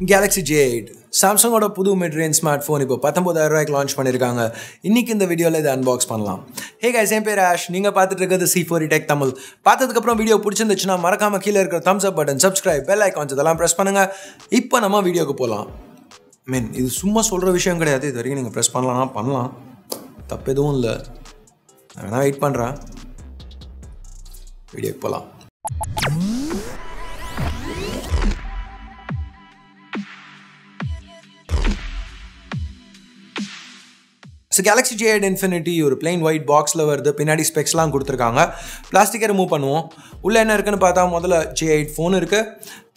Galaxy J8 சாம்சங்கோட புது mid range smart phone இப்போ 19000 ரூபாய்க்கு லான்ச் பண்ணியிருக்காங்க. இன்னைக்கு இந்த வீடியோவில் இதை அன்பாக்ஸ் பண்ணலாம். ஹே கைஸ், என் பேர் ஆஷ். நீங்கள் பார்த்துட்டு இருக்கிறது C4E Tech தமிழ். பார்த்ததுக்கப்புறம் வீடியோ பிடிச்சிருந்துச்சுன்னா மறக்காம கீழே இருக்கிற தம்ஸ் அப் பட்டன், சப்ஸ்கிரைப், பெல் ஐகான்ஸ் இதெல்லாம் ப்ரெஸ் பண்ணுங்கள். இப்போ நம்ம வீடியோக்கு போகலாம். இது சும்மா சொல்கிற விஷயம் கிடையாது. இது வரைக்கும் நீங்கள் ப்ரெஸ் பண்ணலாம், தப்பு எதுவும் இல்லை. நான் வேணா வெயிட் பண்ணுறேன். வீடியோக்கு போகலாம். ஸோ Galaxy J8 Infinity ஒரு பிளைன் ஒயிட் பாக்ஸில் வருது. பின்னாடி ஸ்பெக்ஸ்லாம் கொடுத்துருக்காங்க. பிளாஸ்டிக்கை ரிமூவ் பண்ணுவோம். உள்ளே என்ன இருக்குன்னு பார்த்தா முதல்ல J8 ஃபோன் இருக்குது.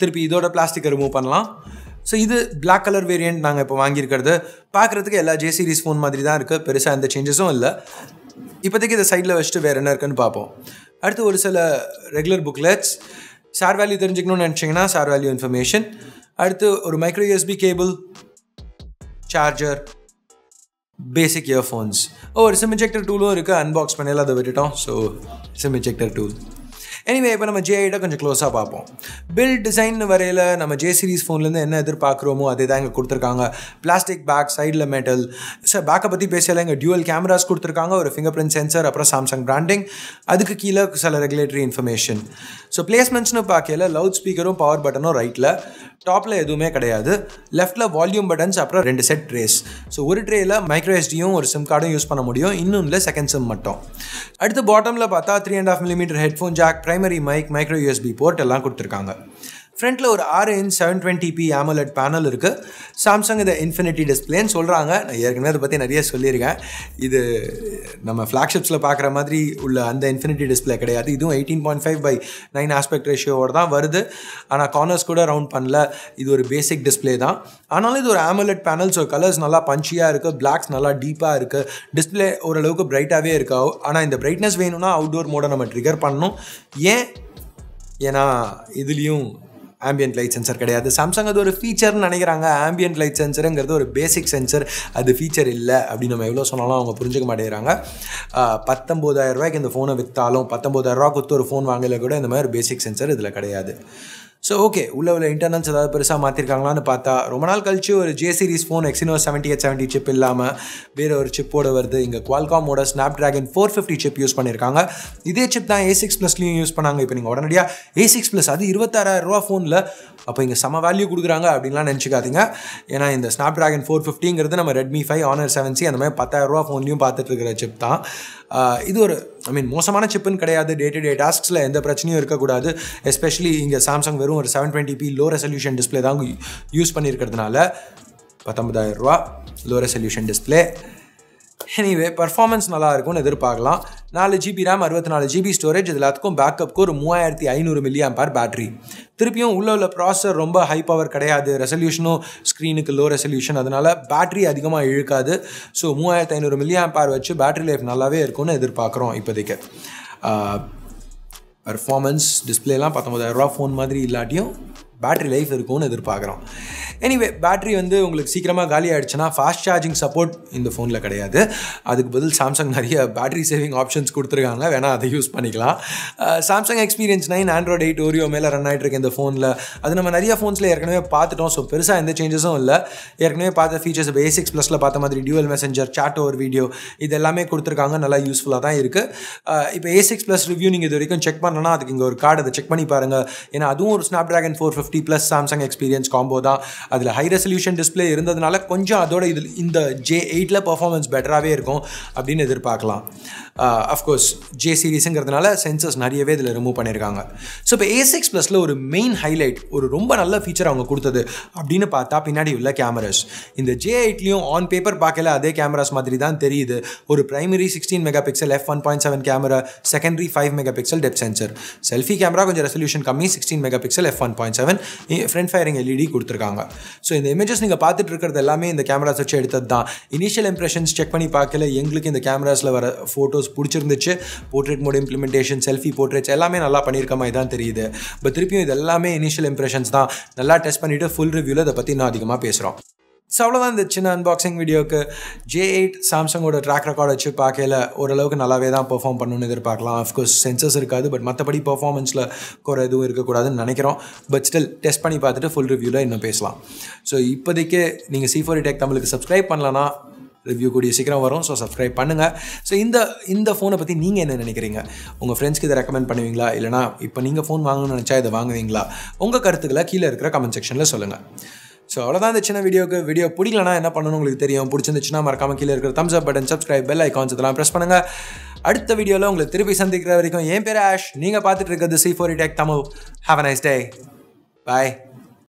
திருப்பி இதோட பிளாஸ்டிக்கை ரிமூவ் பண்ணலாம். ஸோ இது பிளாக் கலர் வேரியண்ட் நாங்கள் இப்போ வாங்கியிருக்கிறது. பார்க்குறதுக்கு எல்லா J சீரிஸ் ஃபோன் மாதிரி தான் இருக்குது. பெருசாக எந்த சேஞ்சஸும் இல்லை. இப்போதைக்கு இதை சைடில் வச்சுட்டு வேறு என்ன இருக்குன்னு பார்ப்போம். அடுத்து ஒரு சில ரெகுலர் புக்லெட்ஸ், சார் வேல்யூ தெரிஞ்சுக்கணும்னு நினச்சிங்கன்னா சார் வேல்யூ இன்ஃபர்மேஷன். அடுத்து ஒரு மைக்ரோ USB கேபிள், சார்ஜர், பேசிக் இயர்ஃபோன்ஸ். ஒரு சிம் இன்ஜெக்டர் டூலும் இருக்குது. அன்பாக்ஸ் பண்ணல அதை விட்டுட்டோம். So sim injector tool. Anyway இப்போ நம்ம J8 கொஞ்சம் க்ளோஸாக பார்ப்போம். பில்ட் டிசைன் வரையில் நம்ம J சீரிஸ் ஃபோன்லேருந்து என்ன எதிர்பார்க்குறோமோ அதே தான் இங்கே கொடுத்துருக்காங்க. பிளாஸ்டிக் பேக், சைடில் மெட்டல். சார் பேக்கை பற்றி பேசல. இங்கே டியூவல் கேமராஸ் கொடுத்துருக்காங்க, ஒரு ஃபிங்கர் பிரிண்ட் சென்சர், அப்புறம் சாம்சங் பிராண்டிங். அதுக்கு கீழே சில ரெகுலேட்டரி இன்ஃபர்மேஷன். ஸோ பிளேஸ்மெண்ட்ஸ்னு பார்க்கல லவுட் ஸ்பீக்கரும் பவர் பட்டனும் ரைட்டில், டாப்பில் எதுவுமே கிடையாது. லெஃப்ட்டில் வால்யூம் பட்டன்ஸ், அப்புறம் 2 செட் ட்ரேஸ். ஸோ ஒரு ட்ரேயில் மைக்ரோ எஸ்டியும் ஒரு சிம் கார்டும் யூஸ் பண்ண முடியும். இன்னும் இல்லை, செகண்ட் சிம் மட்டும். அடுத்து பாட்டமில் பார்த்தா 3.5mm headphone jack, primary mic, micro USB port எல்லாம் கொடுத்துருக்காங்க. ஃப்ரண்ட்டில் ஒரு 6" 720p AMOLED பேனல் இருக்குது. சாம்சங் இதை இன்ஃபினிட்டி டிஸ்பிளேன்னு சொல்கிறாங்க. நான் ஏற்கனவே அதை பற்றி நிறைய சொல்லியிருக்கேன். இது நம்ம ஃப்ளாக்ஷிப்ஸில் பார்க்குற மாதிரி உள்ள அந்த இன்ஃபினிட்டி டிஸ்பிளே கிடையாது. இதுவும் 18.5:9 ஆஸ்பெக்ட் ரேஷியோவோடு தான் வருது. ஆனால் கார்னர்ஸ் கூட ரவுண்ட் பண்ணல. இது ஒரு பேசிக் டிஸ்பிளே தான். ஆனாலும் இது ஒரு AMOLED பேனல். ஸோ கலர்ஸ் நல்லா பஞ்சியாக இருக்குது, பிளாக்ஸ் நல்லா டீப்பாக இருக்குது, டிஸ்பிளே ஓரளவுக்கு பிரைட்டாகவே இருக்கா. ஆனால் இந்த பிரைட்னஸ் வேணும்னா அவுட்டோர் மோடை நம்ம ட்ரிகர் பண்ணணும். ஏன்னா இதுலேயும் ஆம்பியன்ட் லைட் சென்சர் கிடையாது. சாம்சங் அது ஒரு ஃபீச்சர்னு நினைக்கிறாங்க. ஆம்பியன்ட் லைட் சென்சருங்கிறது ஒரு பேசிக் சென்சர், அது ஃபீச்சர் இல்லை அப்படின்னு நம்ம எவ்வளோ சொன்னாலும் அவங்க புரிஞ்சுக்க மாட்டேங்கிறாங்க. 19000 ரூபாய்க்கு இந்த ஃபோனை விற்றாலும் 19000 ரூபா கொடுத்து ஒரு ஃபோன் வாங்கல கூட இந்த மாதிரி ஒரு பேசிக் சென்சர் இதில் கிடையாது. ஸோ ஓகே, உள்ள இன்டர்னல்ஸ் ஏதாவது பெருசாக மாற்றிருக்காங்களான்னு பார்த்தா ரொம்ப நாள் கழிச்சு ஒரு J series phone Exynos 7870 chip இல்லாமல் வேறு ஒரு சிப்போடு வருது. இங்கே Qualcommோட Snapdragon 450 சிப் யூஸ் பண்ணியிருக்காங்க. இதே சிப் தான் A6+லையும் யூஸ் பண்ணாங்க. இப்போ நீங்கள் உடனடியாக A6+, அது 26000 ரூபா ஃபோனில், அப்போ இங்கே செம வேல்யூ கொடுக்குறாங்க அப்படின்லாம் நினச்சிக்காதீங்க. ஏன்னா இந்த Snapdragon 450ங்கிறது நம்ம Redmi 5, Honor 7C அந்த மாதிரி 10000 ரூபா ஃபோன்லையும் பார்த்துட்டு இருக்கிற சிப் தான். இது ஒரு மோசமான சிப்புன்னு கிடையாது. டே டு டே டாஸ்க்ஸில் எந்த பிரச்சனையும் இருக்கக்கூடாது. எஸ்பெஷலி இங்கே சாம்சங் வெறும் ஒரு 720p லோ ரெசல்யூஷன் டிஸ்பிளே தான் யூஸ் பண்ணியிருக்கிறதுனால 19000 ரூபா low resolution display. Anyway performance நல்லா இருக்கும்னு எதிர்பார்க்கலாம். 4GB RAM, 64GB storage. இது எல்லாத்துக்கும் பேக்கப்புக்கு ஒரு 3500 mAh பேட்டரி. திருப்பியும் உள்ள ப்ராசஸர் ரொம்ப ஹை பவர் கிடையாது. ரெசல்யூஷனும் ஸ்க்ரீனுக்கு லோ ரெசல்யூஷன், அதனால் பேட்டரி அதிகமாக இழுக்காது. ஸோ 3500 mAh வச்சு பேட்டரி லைஃப் நல்லாவே இருக்கும்னு எதிர்பார்க்குறோம் இப்போதைக்கு. பர்ஃபார்மன்ஸ் டிஸ்பிளேலாம் 19000 ரூபா ஃபோன் மாதிரி இல்லாட்டியும் பேட்டரி லைஃப் இருக்கும்னு எதிர்பார்க்குறோம். எனிவே பேட்டரி உங்களுக்கு சீக்கிரமாக காலி ஆகிடுச்சுன்னா ஃபாஸ்ட் சார்ஜிங் சப்போர்ட் இந்த ஃபோனில் கிடையாது. அதுக்கு பதில் சாம்சங் நிறைய பேட்டரி சேவிங் ஆப்ஷன்ஸ் கொடுத்துருக்காங்க, வேணால் அதை யூஸ் பண்ணிக்கலாம். சாம்சங் எக்ஸ்பீரியன்ஸ் 9, Android 8, Oreo மேலே ரன் ஆகிட்டு இருக்கு இந்த ஃபோனில். அது நம்ம நிறைய ஃபோன்ஸில் ஏற்கனவே பார்த்துட்டோம். ஸோ பெருசாக எந்த சேஞ்சஸும் இல்லை. ஏற்கனவே பார்த்த ஃபீச்சர்ஸ் இப்போ A6+ல பார்த்த மாதிரி dual messenger, chat over video, இது எல்லாமே கொடுத்துருக்காங்க. நல்லா யூஸ்ஃபுல்லாக தான் இருக்குது. இப்போ A6+ ரிவ்யூ நீங்கள் இது வரைக்கும் செக் பண்ணலன்னா அதுக்கு இங்கே ஒரு கார்டு, அதை செக் பண்ணி பாருங்கள். ஏன்னா அதுவும் ஒரு Snapdragon 450 + சாம்சங் எக்ஸ்பீரியன்ஸ் காம்போ தான். அதில் ஹை ரெசல்யூஷன் டிஸ்பிளே இருந்ததுனால கொஞ்சம் அதோட இதில் இந்த J8ல பர்ஃபார்மன்ஸ் பெட்டராகவே இருக்கும் அப்படின்னு எதிர்பார்க்கலாம். அஃப்கோர்ஸ் J சீரிஸுங்கிறதுனால சென்சர்ஸ் நிறையவே இதில் ரிமூவ் பண்ணியிருக்காங்க. ஸோ இப்போ A6+ல ஒரு மெயின் ஹைலைட், ஒரு ரொம்ப நல்ல ஃபீச்சர் அவங்க கொடுத்தது அப்படின்னு பார்த்தா பின்னாடி உள்ள கேமராஸ். இந்த J8லையும் ஆன் பேப்பர் பார்க்கல அதே கேமராஸ் மாதிரி தான் தெரியுது. ஒரு primary 16 megapixel f1.7 camera, secondary 5 megapixel depth sensor. Selfie camera கொஞ்சம் ரெசல்யூஷன் கம்மி, 16 megapixel f1.7, front firing LED கொடுத்துருக்காங்க. ஸோ இந்த இமேஜஸ் நீங்கள் பார்த்துட்டு இருக்கிறது எல்லாமே இந்த கேமராஸ் வச்சு எடுத்தது தான். இனிஷியல் இம்ப்ரெஷன்ஸ் செக் பண்ணி பார்க்கல எங்களுக்கு இந்த கேமராஸில் வர ஃபோட்டோஸ் பிடிச்சிருந்துச்சு. Portrait mode implementation, selfie portraits எல்லாமே நல்லா பண்ணியிருக்க மாதிரி தான் தெரியுது. பட் திருப்பியும் இது எல்லாமே இனிஷியல் இம்ப்ரெஷன்ஸ் தான். நல்லா டெஸ்ட் பண்ணிவிட்டு ஃபுல் ரிவ்யூவில் இதை பற்றி இன்னும் அதிகமாக பேசுகிறோம். ஸோ அவ்வளோதான் இந்த சின்ன அன்பாக்சிங் வீடியோக்கு. J8 சாம்சங்கோட ட்ராக் ரெக்கார்ட் வச்சு பார்க்கையில் ஓரளவுக்கு நல்லாவே தான் பெர்ஃபார்ம் பண்ணணும்னு எதிர்பார்க்கலாம். அஃப்கோர்ஸ் சென்சர்ஸ் இருக்காது, பட் மற்றபடி பெர்ஃபார்மன்ஸில் குறை எதுவும் இருக்கக்கூடாதுன்னு நினைக்கிறோம். பட் ஸ்டில் டெஸ்ட் பண்ணி பார்த்துட்டு ஃபுல் ரிவ்யூவில் இன்னும் பேசலாம். ஸோ இப்போதைக்கு நீங்கள் C4E Tech தமிழுக்கு சப்ஸ்கிரைப் பண்ணலன்னா ரிவ்யூ கூடிய சீக்கிரம் வரும். ஸோ சப்ஸ்கிரைப் பண்ணுங்கள். ஸோ இந்த ஃபோனை பற்றி நீங்கள் என்ன நினைக்கிறீங்க? உங்கள் ஃப்ரெண்ட்ஸ்க்கு இதை ரெக்கமெண்ட் பண்ணுவீங்களா, இல்லைனா இப்போ நீங்கள் ஃபோன் வாங்கணும்னு நினச்சா இதை வாங்குவீங்களா? உங்கள் கருத்துக்களை கீழே இருக்கிற கமெண்ட் செக்ஷனில் சொல்லுங்கள். ஸோ அவ்வளோதான் இந்த சின்ன வீடியோ பிடிக்கலனா என்ன பண்ணணும்னு உங்களுக்கு தெரியும். பிடிச்சிருந்துச்சுன்னா மறக்காமல் கீழே இருக்கிற தம்ஸ் அப் பட்டன், சப்ஸ்கிரைப், பெல் ஐகான்ஸ் இதெல்லாம் ப்ரெஸ் பண்ணுங்கள். அடுத்த வீடியோவில் உங்களை திருப்பி சந்திக்கிற வரைக்கும் என் பேர் ஆஷ். நீங்கள் பார்த்துட்டு இருக்கிறது C4E Tech Tamil. Have a nice day. Bye.